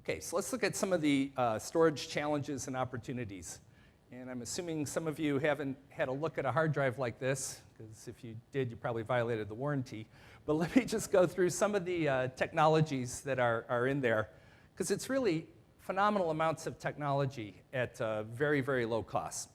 Okay, so let's look at some of the storage challenges and opportunities. And I'm assuming some of you haven't had a look at a hard drive like this, because if you did, you probably violated the warranty. But let me just go through some of the technologies that are in there, because it's really phenomenal amounts of technology at very, very low cost.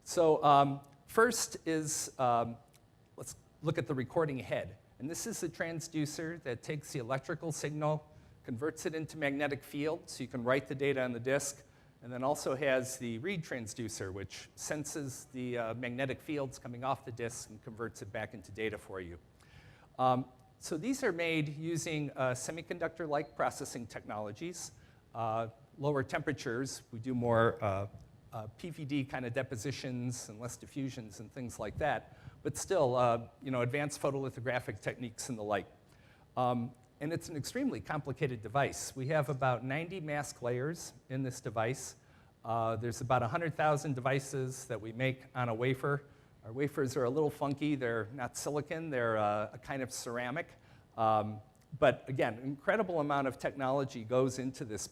So first is, let's look at the recording head. And this is a transducer that takes the electrical signal, converts it into magnetic field, so you can write the data on the disk, and then also has the read transducer, which senses the magnetic fields coming off the disk and converts it back into data for you. So these are made using semiconductor-like processing technologies, lower temperatures. We do more PVD kind of depositions and less diffusions and things like that, but still, advanced photolithographic techniques and the like. And it's an extremely complicated device. We have about 90 mask layers in this device. There's about 100,000 devices that we make on a wafer. Our wafers are a little funky. They're not silicon. They're a kind of ceramic. But again, an incredible amount of technology goes into this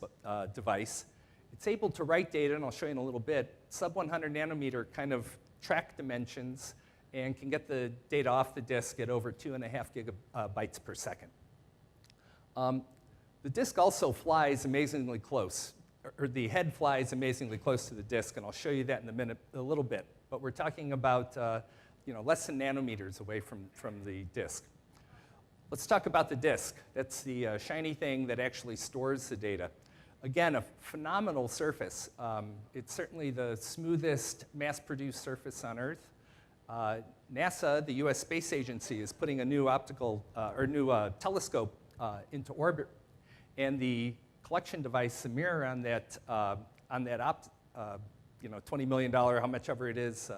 device. It's able to write data, and I'll show you in a little bit, sub 100 nanometer kind of track dimensions, and can get the data off the disk at over 2.5 gigabytes per second. The disk also flies amazingly close, or the head flies amazingly close to the disk, and I'll show you that in a little bit. But we're talking about less than nanometers away from the disk. Let's talk about the disk. That's the shiny thing that actually stores the data. Again, a phenomenal surface. It's certainly the smoothest mass-produced surface on Earth. NASA, the U.S. Space Agency, is putting a new telescope into orbit, and the collection device, the mirror on that $20 million, how much ever it is,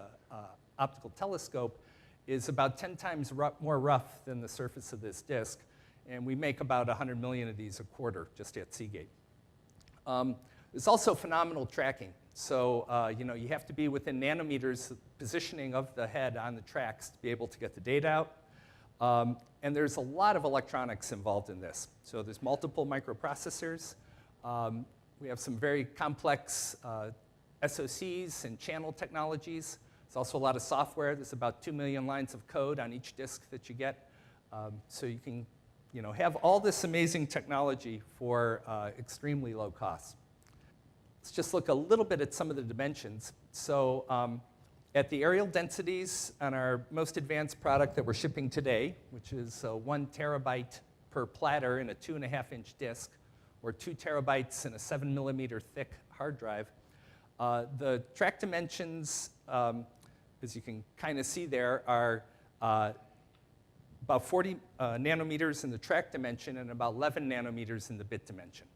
optical telescope, is about 10 times more rough than the surface of this disk, and we make about 100 million of these a quarter just at Seagate. There's also phenomenal tracking. So you have to be within nanometers positioning of the head on the tracks to be able to get the data out. And there's a lot of electronics involved in this. So there's multiple microprocessors. We have some very complex SoCs and channel technologies. There's also a lot of software. There's about 2 million lines of code on each disk that you get. So you can have all this amazing technology for extremely low cost. Let's just look a little bit at some of the dimensions. So at the Areal densities on our most advanced product that we're shipping today, which is 1 terabyte per platter in a 2.5-inch disk, or 2 terabytes in a 7 millimeter thick hard drive, the track dimensions, as you can kind of see there, are about 40 nanometers in the track dimension and about 11 nanometers in the bit dimension.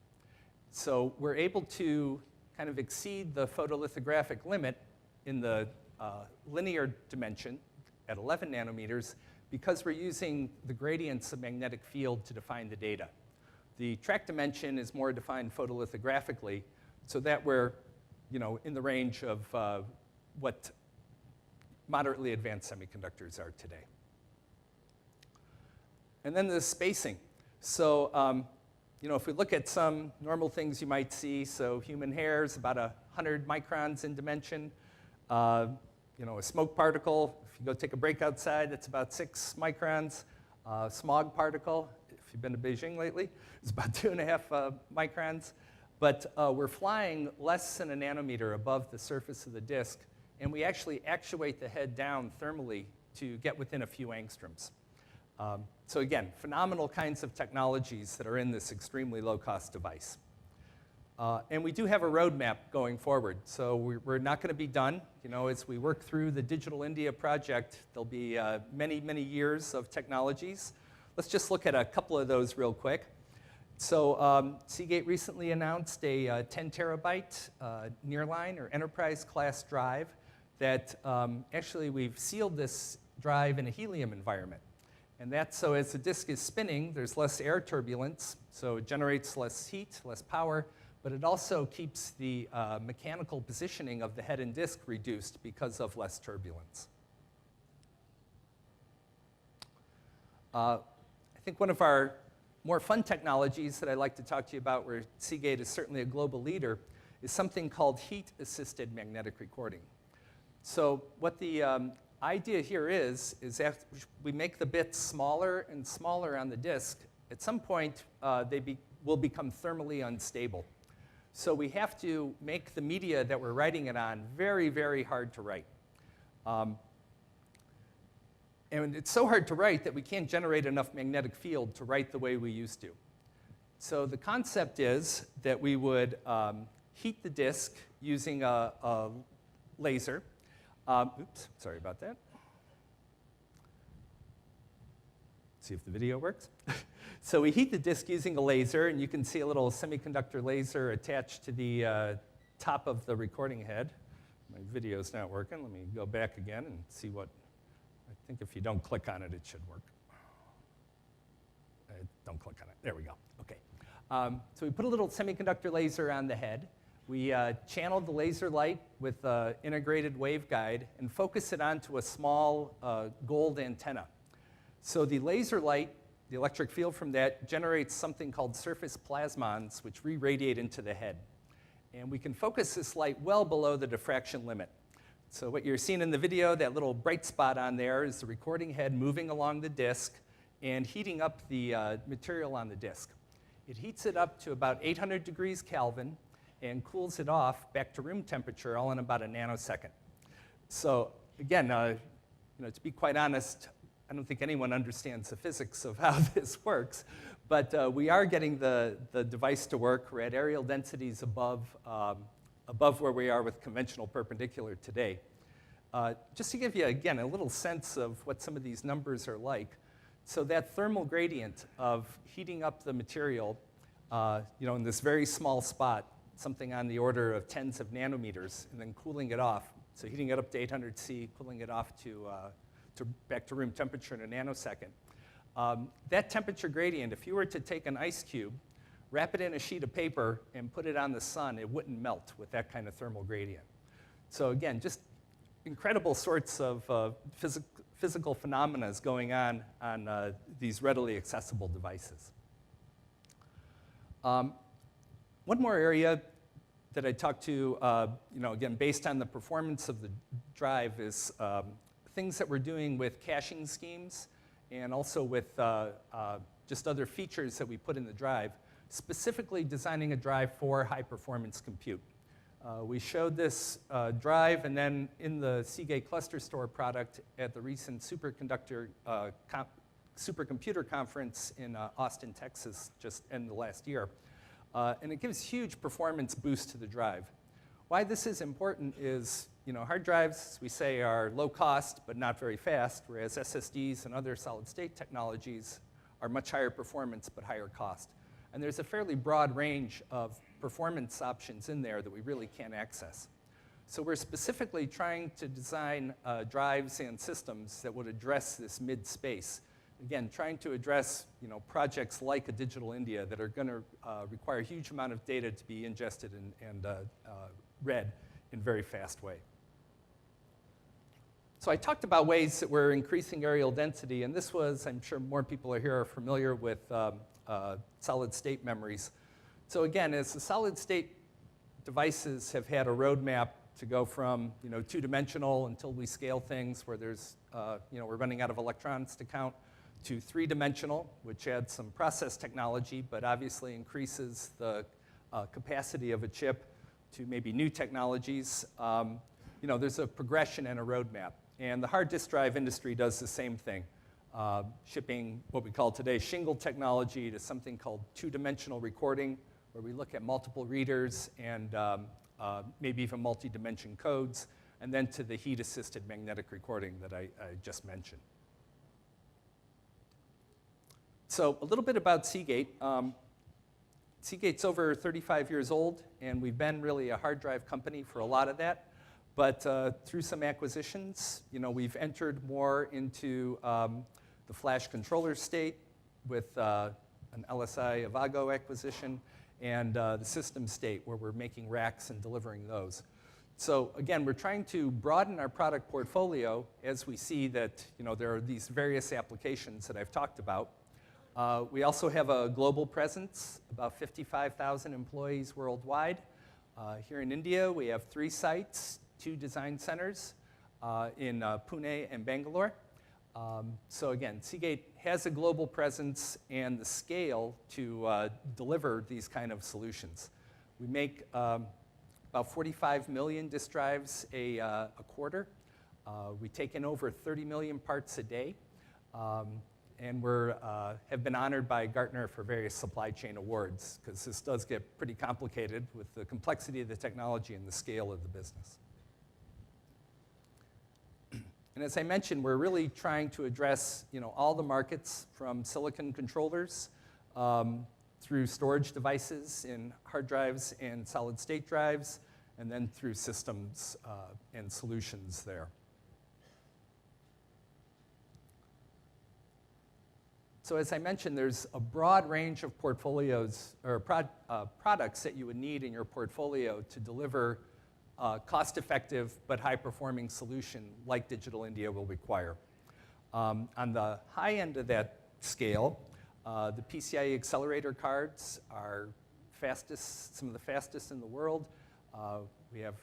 So we're able to kind of exceed the photolithographic limit in the linear dimension at 11 nanometers because we're using the gradients of magnetic field to define the data. The track dimension is more defined photolithographically, so that we're in the range of what moderately advanced semiconductors are today. And then the spacing. So if we look at some normal things you might see, so human hair is about 100 microns in dimension. A smoke particle, if you go take a break outside, that's about 6 microns. Smog particle, if you've been to Beijing lately, is about 2.5 microns. But we're flying less than a nanometer above the surface of the disk, and we actually actuate the head down thermally to get within a few angstroms. So again, phenomenal kinds of technologies that are in this extremely low-cost device. And we do have a roadmap going forward. So we're not going to be done. As we work through the Digital India project, there'll be many, many years of technologies. Let's just look at a couple of those real quick. So Seagate recently announced a 10 terabyte nearline or enterprise class drive that actually we've sealed this drive in a helium environment. And that's so as the disk is spinning, there's less air turbulence, so it generates less heat, less power, but it also keeps the mechanical positioning of the head and disk reduced because of less turbulence. I think one of our more fun technologies that I'd like to talk to you about, where Seagate is certainly a global leader, is something called heat-assisted magnetic recording. So what the idea here is after we make the bits smaller and smaller on the disk, at some point they will become thermally unstable. So we have to make the media that we're writing it on very, very hard to write. And it's so hard to write that we can't generate enough magnetic field to write the way we used to. So the concept is that we would heat the disk using a laser. Oops, sorry about that. See if the video works. So we heat the disk using a laser, and you can see a little semiconductor laser attached to the top of the recording head. My video's not working. Let me go back again and see what. I think if you don't click on it, it should work. Don't click on it. There we go. OK. So we put a little semiconductor laser on the head. We channel the laser light with an integrated waveguide and focus it onto a small gold antenna. So the laser light, the electric field from that, generates something called surface plasmons, which re-radiate into the head. And we can focus this light well below the diffraction limit. So what you're seeing in the video, that little bright spot on there, is the recording head moving along the disk and heating up the material on the disk. It heats it up to about 800 degrees Kelvin and cools it off back to room temperature all in about a nanosecond. So again, to be quite honest, I don't think anyone understands the physics of how this works, but we are getting the device to work. We're at areal densities above where we are with conventional perpendicular today. Just to give you, again, a little sense of what some of these numbers are like. So that thermal gradient of heating up the material in this very small spot, something on the order of tens of nanometers, and then cooling it off. So heating it up to 800 C, cooling it off to back to room temperature in a nanosecond. That temperature gradient, if you were to take an ice cube, wrap it in a sheet of paper, and put it on the sun, it wouldn't melt with that kind of thermal gradient. So again, just incredible sorts of physical phenomena going on these readily accessible devices. One more area that I talked to, again, based on the performance of the drive, is things that we're doing with caching schemes and also with just other features that we put in the drive, specifically designing a drive for high-performance compute. We showed this drive, and then in the Seagate Cluster Store product at the recent supercomputer conference in Austin, Texas, just in the last year. And it gives huge performance boost to the drive. Why this is important is, hard drives, as we say, are low cost but not very fast, whereas SSDs and other solid-state technologies are much higher performance but higher cost. And there's a fairly broad range of performance options in there that we really can't access. So we're specifically trying to design drives and systems that would address this mid-space. Again, trying to address projects like a Digital India that are going to require a huge amount of data to be ingested and read in a very fast way. So I talked about ways that we're increasing areal density, and this was, I'm sure more people here are familiar with solid-state memories. So again, as the solid-state devices have had a roadmap to go from two-dimensional until we scale things where there's we're running out of electrons to count, to three-dimensional, which adds some process technology, but obviously increases the capacity of a chip, to maybe new technologies. There's a progression and a roadmap. And the hard disk drive industry does the same thing, shipping what we call today shingle technology to something called two-dimensional recording, where we look at multiple readers and maybe even multi-dimension codes, and then to the heat-assisted magnetic recording that I just mentioned. So a little bit about Seagate. Seagate's over 35 years old, and we've been really a hard drive company for a lot of that. But through some acquisitions, we've entered more into the flash controller state with an LSI Avago acquisition, and the system state, where we're making racks and delivering those. So again, we're trying to broaden our product portfolio as we see that there are these various applications that I've talked about. We also have a global presence, about 55,000 employees worldwide. Here in India, we have 3 sites, 2 design centers in Pune and Bangalore. So again, Seagate has a global presence and the scale to deliver these kind of solutions. We make about 45 million disk drives a quarter. We take in over 30 million parts a day. And we have been honored by Gartner for various supply chain awards, because this does get pretty complicated with the complexity of the technology and the scale of the business. And as I mentioned, we're really trying to address all the markets, from silicon controllers through storage devices in hard drives and solid state drives, and then through systems and solutions there. So as I mentioned, there's a broad range of portfolios or products that you would need in your portfolio to deliver cost-effective but high-performing solution like Digital India will require. On the high end of that scale, the PCIe accelerator cards are some of the fastest in the world. We have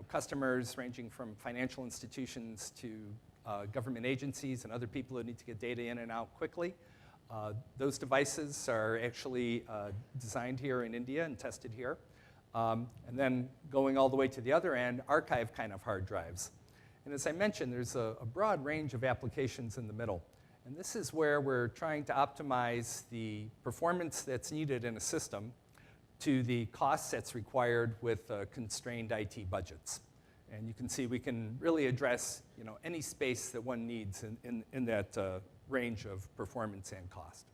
customers ranging from financial institutions to government agencies and other people who need to get data in and out quickly. Those devices are actually designed here in India and tested here. And then going all the way to the other end, archive kind of hard drives. And as I mentioned, there's a broad range of applications in the middle. And this is where we're trying to optimize the performance that's needed in a system to the cost that's required with constrained IT budgets. And you can see we can really address any space that one needs in that range of performance and cost.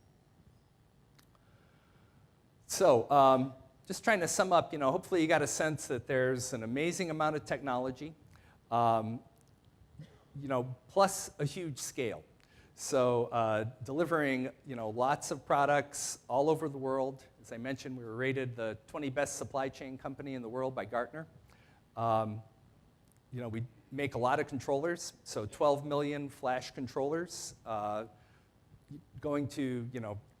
So just trying to sum up, hopefully you got a sense that there's an amazing amount of technology, plus a huge scale. So delivering, lots of products all over the world. As I mentioned, we were rated the 20 best supply chain company in the world by Gartner. We make a lot of controllers, so 12 million flash controllers, going to,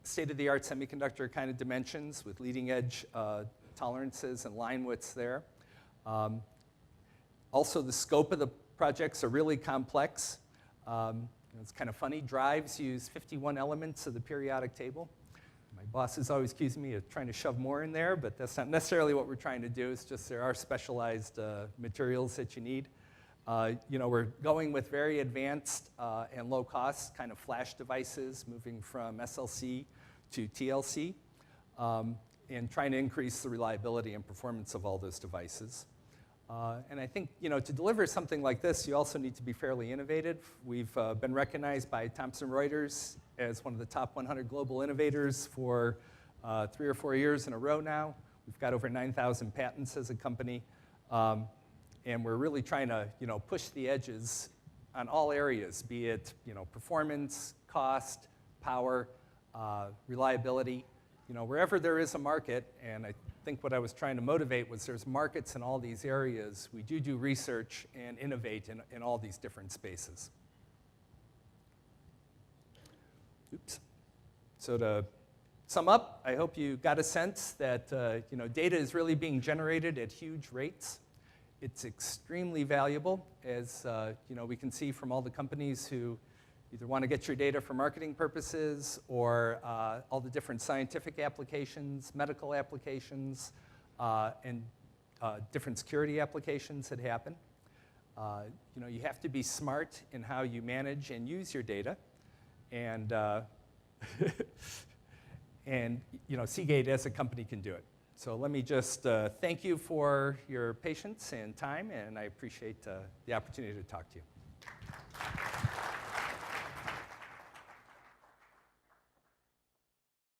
state-of-the-art semiconductor kind of dimensions with leading-edge tolerances and line widths there. Also, the scope of the projects are really complex. It's kind of funny. Drives use 51 elements of the periodic table. My boss is always accusing me of trying to shove more in there, but that's not necessarily what we're trying to do. It's just there are specialized materials that you need. We're going with very advanced and low-cost kind of flash devices, moving from SLC to TLC, and trying to increase the reliability and performance of all those devices. And I think, to deliver something like this, you also need to be fairly innovative. We've been recognized by Thomson Reuters as one of the top 100 global innovators for 3 or 4 years in a row now. We've got over 9,000 patents as a company. And we're really trying to, push the edges on all areas, be it, performance, cost, power, reliability. Wherever there is a market, and I think what I was trying to motivate was there's markets in all these areas. We do research and innovate in all these different spaces. Oops. So to sum up, I hope you got a sense that data is really being generated at huge rates. It's extremely valuable, as we can see from all the companies who either want to get your data for marketing purposes or all the different scientific applications, medical applications, and different security applications that happen. You have to be smart in how you manage and use your data, and Seagate as a company can do it. So let me just thank you for your patience and time, and I appreciate the opportunity to talk to you.